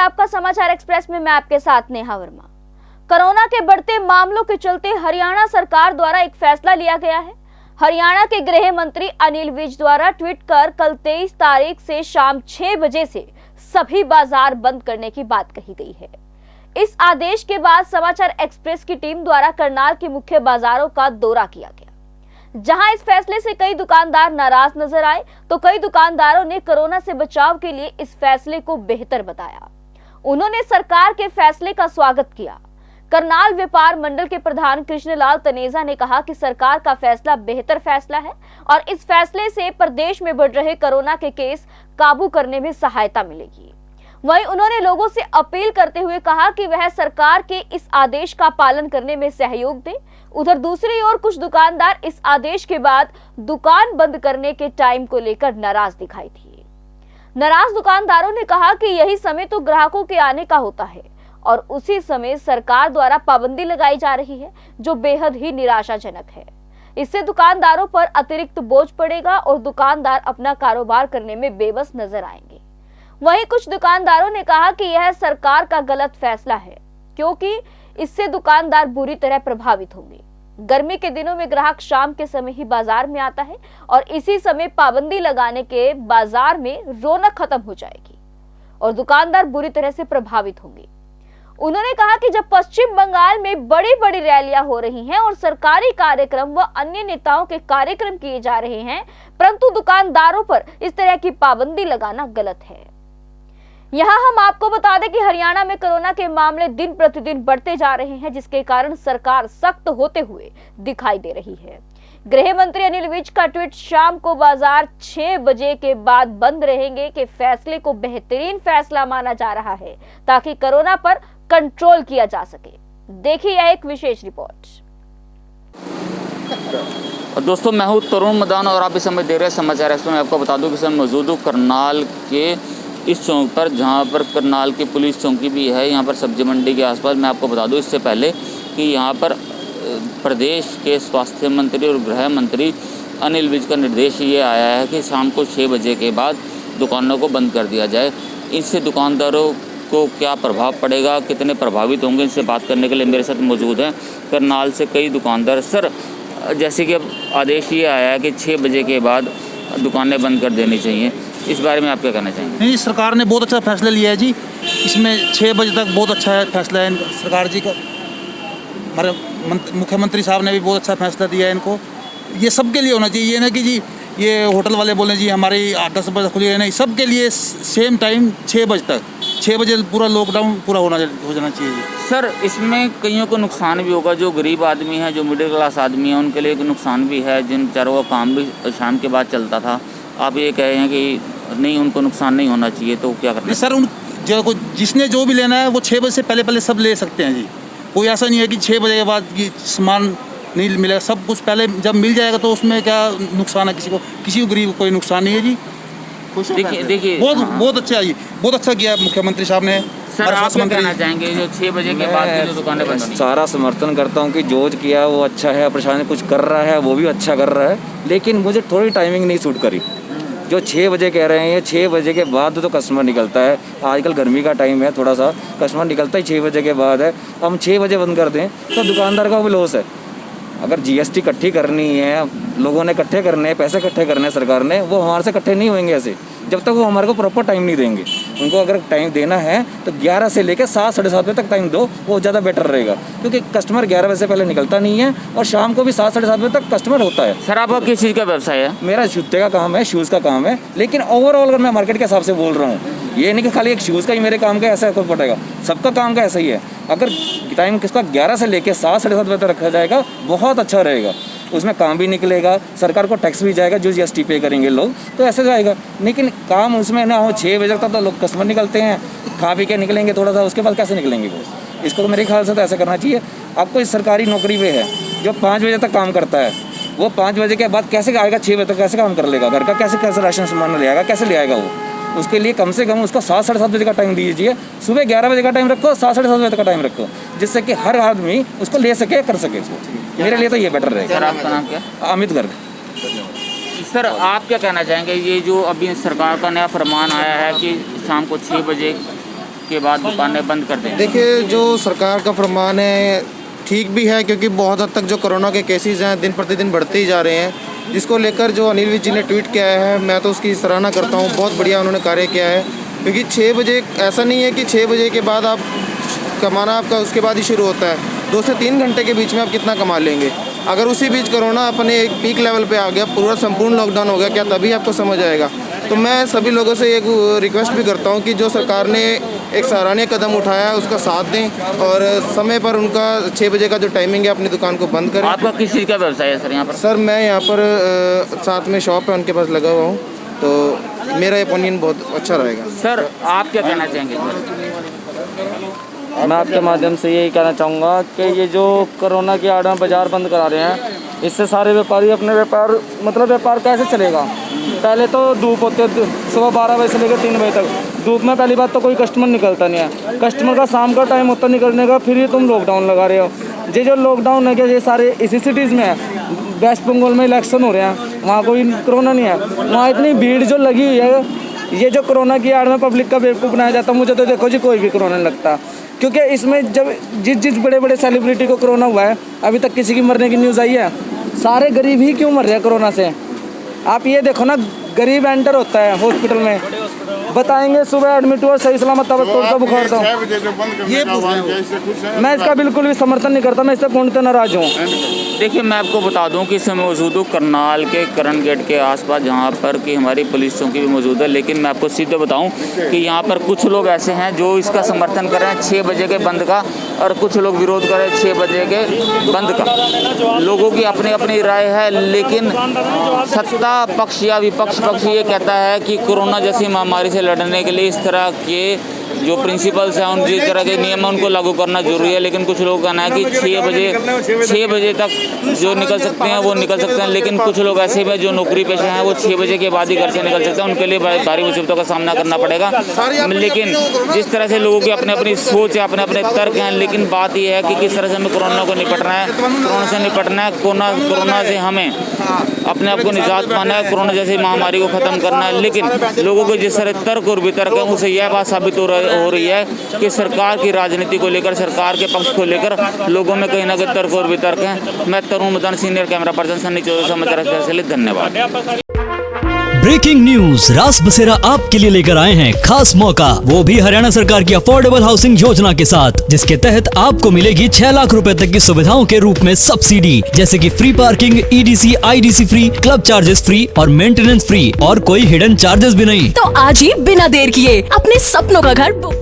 आपका समाचार एक्सप्रेस में मैं आपके साथ नेहा वर्मा। कोरोना के बढ़ते मामलों के चलते हरियाणा सरकार द्वारा एक फैसला लिया गया है। हरियाणा के गृह मंत्री अनिल विज द्वारा ट्वीट कर कल 23 तारीख से शाम 6 बजे से सभी बाजार बंद करने की बात कही गई है। इस आदेश के बाद समाचार एक्सप्रेस की टीम द्वारा करनाल के मुख्य बाजारों का दौरा किया गया, जहां इस फैसले से कई दुकानदार नाराज नजर आए तो कई दुकानदारों ने कोरोना से बचाव के लिए इस फैसले को बेहतर बताया। उन्होंने सरकार के फैसले का स्वागत किया। करनाल व्यापार मंडल के प्रधान कृष्णलाल तनेजा ने कहा कि सरकार का फैसला बेहतर फैसला है और इस फैसले से प्रदेश में बढ़ रहे कोरोना के केस काबू करने में सहायता मिलेगी। वहीं उन्होंने लोगों से अपील करते हुए कहा कि वह सरकार के इस आदेश का पालन करने में सहयोग दें। उधर दूसरी ओर कुछ दुकानदार इस आदेश के बाद दुकान बंद करने के टाइम को लेकर नाराज दिखाई दिए। नाराज दुकानदारों ने कहा कि यही समय तो ग्राहकों के आने का होता है और उसी समय सरकार द्वारा पाबंदी लगाई जा रही है, जो बेहद ही निराशाजनक है। इससे दुकानदारों पर अतिरिक्त बोझ पड़ेगा और दुकानदार अपना कारोबार करने में बेबस नजर आएंगे। वहीं कुछ दुकानदारों ने कहा कि यह सरकार का गलत फैसला है, क्योंकि इससे दुकानदार बुरी तरह प्रभावित होंगे। गर्मी के दिनों में ग्राहक शाम के समय ही बाजार में आता है और इसी समय पाबंदी लगाने के बाजार में रौनक खत्म हो जाएगी और दुकानदार बुरी तरह से प्रभावित होंगे। उन्होंने कहा कि जब पश्चिम बंगाल में बड़ी बड़ी रैलियां हो रही हैं और सरकारी कार्यक्रम व अन्य नेताओं के कार्यक्रम किए जा रहे हैं, परंतु दुकानदारों पर इस तरह की पाबंदी लगाना गलत है। यहाँ हम आपको बता दें कि हरियाणा में कोरोना के मामले दिन प्रतिदिन बढ़ते जा रहे हैं, जिसके कारण सरकार सख्त होते हुए दिखाई दे रही है। गृह मंत्री अनिल विज का ट्वीट शाम को बाजार 6 बजे के बाद बंद रहेंगे के फैसले को बेहतरीन फैसला माना जा रहा है, ताकि कोरोना पर कंट्रोल किया जा सके। देखिए यह एक विशेष रिपोर्ट। दोस्तों, मैं हूँ तरुण मदान और आप इस समय दे रहे हैं समाचार एक्सप्रेस में। आपको बता दूं कि मैं मौजूद हूँ करनाल के इस चौक पर, जहाँ पर करनाल की पुलिस चौकी भी है, यहाँ पर सब्जी मंडी के आसपास। मैं आपको बता दूं इससे पहले कि यहाँ पर प्रदेश के स्वास्थ्य मंत्री और गृह मंत्री अनिल विज का निर्देश ये आया है कि शाम को 6 बजे के बाद दुकानों को बंद कर दिया जाए। इससे दुकानदारों को क्या प्रभाव पड़ेगा, कितने प्रभावित होंगे, इनसे बात करने के लिए मेरे साथ मौजूद हैं करनाल से कई दुकानदार। सर, जैसे कि अब आदेश ये आया है कि 6 बजे के बाद दुकानें बंद कर देनी चाहिए, इस बारे में आप क्या कहना चाहेंगे? नहीं, सरकार ने बहुत अच्छा फैसला लिया है जी। इसमें 6 बजे तक बहुत अच्छा है फैसला है सरकार जी का। हमारे मुख्यमंत्री साहब ने भी बहुत अच्छा फैसला दिया है इनको। ये सबके लिए होना चाहिए, ये ना कि जी ये होटल वाले बोले जी हमारी 8-10 बजे खुली है, नहीं, सबके लिए सेम टाइम 6 बजे तक। 6 बजे पूरा लॉकडाउन पूरा हो जाना चाहिए जी। सर, इसमें कईयों को नुकसान भी होगा, जो गरीब आदमी है, जो मिडिल क्लास आदमी है, उनके लिए नुकसान भी है, जिन बेचारों का काम भी शाम के बाद चलता था। आप ये कह रहे हैं कि नहीं, उनको नुकसान नहीं होना चाहिए, तो क्या करना? सर, उन जिसने जो भी लेना है वो 6 बजे से पहले सब ले सकते हैं जी। कोई ऐसा नहीं है कि 6 बजे के बाद ये सामान नहीं मिलेगा। सब कुछ पहले जब मिल जाएगा तो उसमें क्या नुकसान है, किसी को गरीब को कोई नुकसान नहीं है जी। देखिए बहुत अच्छा है जी, बहुत अच्छा किया मुख्यमंत्री साहब ने। सर, आप क्या कहना चाहेंगे जो 6 बजे के बाद जो दुकानें बंद होंगी? सारा समर्थन करता हूँ कि जो किया वो अच्छा है, प्रशासन कुछ कर रहा है वो भी अच्छा कर रहा है, लेकिन मुझे थोड़ी टाइमिंग नहीं सूट करी। जो 6 बजे कह रहे हैं, 6 बजे के बाद तो कस्टमर निकलता है। आजकल गर्मी का टाइम है, थोड़ा सा कस्टमर निकलता ही 6 बजे के बाद है। हम 6 बजे बंद कर दें तो दुकानदार का भी लॉस है। अगर जीएसटी इकट्ठी करनी है, लोगों ने इकट्ठे करने हैं, पैसे इकट्ठे करने हैं सरकार ने, वो हमारे से इकट्ठे नहीं होंगे ऐसे, जब तक वो हमारे को प्रॉपर टाइम नहीं देंगे। उनको अगर टाइम देना है तो 11 से लेकर 7 साढ़े 7 बजे तक टाइम दो, वो ज़्यादा बेटर रहेगा, क्योंकि कस्टमर 11 बजे से पहले निकलता नहीं है और शाम को भी 7 साढ़े 7 बजे तक कस्टमर होता है। सर, आपका किस चीज़ का व्यवसाय है? मेरा जूते का काम है, शूज़ का काम है, लेकिन ओवरऑल अगर मैं मार्केट के हिसाब से बोल रहा हूँ, ये नहीं कि खाली एक शूज़ का ही मेरे काम का ऐसा कुछ पड़ेगा, सबका काम का ऐसा ही है। अगर टाइम किसका 11 से लेकर 7 साढ़े 7 बजे तक रखा जाएगा, बहुत अच्छा रहेगा। उसमें काम भी निकलेगा, सरकार को टैक्स भी जाएगा, जो जीएसटी पे करेंगे लोग, तो ऐसे जाएगा। लेकिन काम उसमें ना हो, 6 बजे तक तो लोग कस्टमर निकलते हैं, खा पी के निकलेंगे थोड़ा सा, उसके बाद कैसे निकलेंगे वो? इसको तो मेरे ख्याल से तो ऐसा करना चाहिए। आपको इस सरकारी नौकरी पे है जो 5 बजे तक काम करता है, वो 5 बजे के बाद कैसे आएगा? 6 बजे तक कैसे काम कर लेगा? घर का कैसे राशन सामान ले आएगा? कैसे ले आएगा वो? उसके लिए कम से कम उसको 7 साढ़े 7 बजे का टाइम दीजिए। सुबह 11 बजे का टाइम रखो, 7 साढ़े 7 बजे तक का टाइम रखो, जिससे कि हर आदमी उसको ले सके, कर सके। मेरे लिए तो ये बेटर रहेगा। सर, आपका नाम क्या? अमित गर्ग। सर, आप क्या कहना चाहेंगे? ये जो अभी सरकार का नया फरमान आया है कि शाम को 6 बजे के बाद दुकानें बंद कर दें? देखिए, जो सरकार का फरमान है ठीक भी है, क्योंकि बहुत हद तक जो कोरोना के केसेस हैं दिन प्रतिदिन बढ़ते ही जा रहे हैं, जिसको लेकर जो अनिल विज जी ने ट्वीट किया है, मैं तो उसकी सराहना करता हूँ। बहुत बढ़िया उन्होंने कार्य किया है, क्योंकि 6 बजे ऐसा नहीं है कि 6 बजे के बाद आप कमाना आपका उसके बाद ही शुरू होता है। 2 से 3 घंटे के बीच में आप कितना कमा लेंगे। अगर उसी बीच कोरोना अपने एक पीक लेवल पे आ गया, पूरा संपूर्ण लॉकडाउन हो गया, क्या तभी आपको समझ आएगा? तो मैं सभी लोगों से एक रिक्वेस्ट भी करता हूं कि जो सरकार ने एक सराहनीय कदम उठाया है उसका साथ दें और समय पर उनका 6 बजे का जो टाइमिंग है अपनी दुकान को बंद करें। आपका किस चीज़ का व्यवसाय है सर यहाँ पर? सर, मैं यहाँ पर साथ में शॉप है उनके पास लगा हुआ हूँ, तो मेरा ओपिनियन बहुत अच्छा रहेगा। सर आप क्या कहना चाहेंगे? मैं आपके माध्यम से यही कहना चाहूँगा कि ये जो कोरोना की आड़ में बाज़ार बंद करा रहे हैं, इससे सारे व्यापारी अपने व्यापार कैसे चलेगा? पहले तो धूप होती है, सुबह 12 बजे से लेकर 3 बजे तक धूप में पहली बात तो कोई कस्टमर निकलता नहीं है। कस्टमर का शाम का टाइम होता निकलने का, फिर ये तुम लॉकडाउन लगा रहे हो। ये जो लॉकडाउन है क्या, ये सारे इसी सिटीज़ में है। वेस्ट बंगाल में इलेक्शन हो रहे हैं, वहाँ कोई कोरोना नहीं है, वहाँ इतनी भीड़ जो लगी हुई है। ये जो कोरोना की आड़ में पब्लिक का बेवकूफ़ बनाया जाता है, मुझे तो देखो जी कोई भी कोरोना नहीं लगता, क्योंकि इसमें जब जिस बड़े बड़े सेलिब्रिटी को कोरोना हुआ है, अभी तक किसी की मरने की न्यूज़ आई है? सारे गरीब ही क्यों मर रहे हैं कोरोना से? आप ये देखो ना, गरीब एंटर होता है हॉस्पिटल में, बताएंगे सुबह एडमिट हुआ सही सलामत तब थोड़ा सा बुखार था। ये मैं इसका बिल्कुल भी समर्थन नहीं करता, मैं इससे पूर्णतः नाराज हूँ। देखिए, मैं आपको बता दूं कि इस समय मौजूद हूँ करनाल के करण गेट के आसपास, जहाँ पर कि हमारी पुलिस चौकी भी मौजूद है। लेकिन मैं आपको सीधे बताऊं कि यहाँ पर कुछ लोग ऐसे हैं जो इसका समर्थन कर रहे हैं 6 बजे के बंद का, और कुछ लोग विरोध कर रहे हैं 6 बजे के बंद का। लोगों की अपनी अपनी राय है, लेकिन सत्ता पक्ष या विपक्ष पक्ष ये कहता है कि कोरोना जैसी महामारी से लड़ने के लिए इस तरह के जो प्रिंसिपल्स हैं, उन जिस तरह के नियम है उनको लागू करना जरूरी है। लेकिन कुछ लोग कहना है कि 6 बजे तक जो निकल सकते हैं वो निकल सकते हैं, लेकिन कुछ लोग ऐसे भी जो नौकरी पेशा हैं वो 6 बजे के बाद ही घर से निकल सकते हैं, उनके लिए भारी मुसीबतों का सामना करना पड़ेगा। लेकिन जिस तरह से लोगों की अपनी अपनी सोच है, अपने अपने तर्क हैं, लेकिन बात यह है कि किस तरह से हमें कोरोना को निपटना है, कोरोना से निपटना है, कोरोना से हमें अपने आप को निजात पाना है, कोरोना जैसी महामारी को ख़त्म करना है। लेकिन लोगों के जिस तरह तर्क और वितर्क है, उसे यह बात साबित हो रही है कि सरकार की राजनीति को लेकर, सरकार के पक्ष को लेकर लोगों में कहीं ना कहीं तर्क और वितर्क हैं। मैं Tarun Madan, senior camera person, Sunny Chaudhary, समाचार के लिए धन्यवाद। ब्रेकिंग न्यूज रास बसेरा आपके लिए लेकर आए हैं खास मौका, वो भी हरियाणा सरकार की अफोर्डेबल हाउसिंग योजना के साथ, जिसके तहत आपको मिलेगी 6 लाख रुपए तक की सुविधाओं के रूप में सब्सिडी, जैसे कि free parking, EDC, IDC free, club charges free और मेंटेनेंस फ्री, और कोई हिडन चार्जेस भी नहीं। तो आज ही बिना देर किए अपने सपनों का घर बुक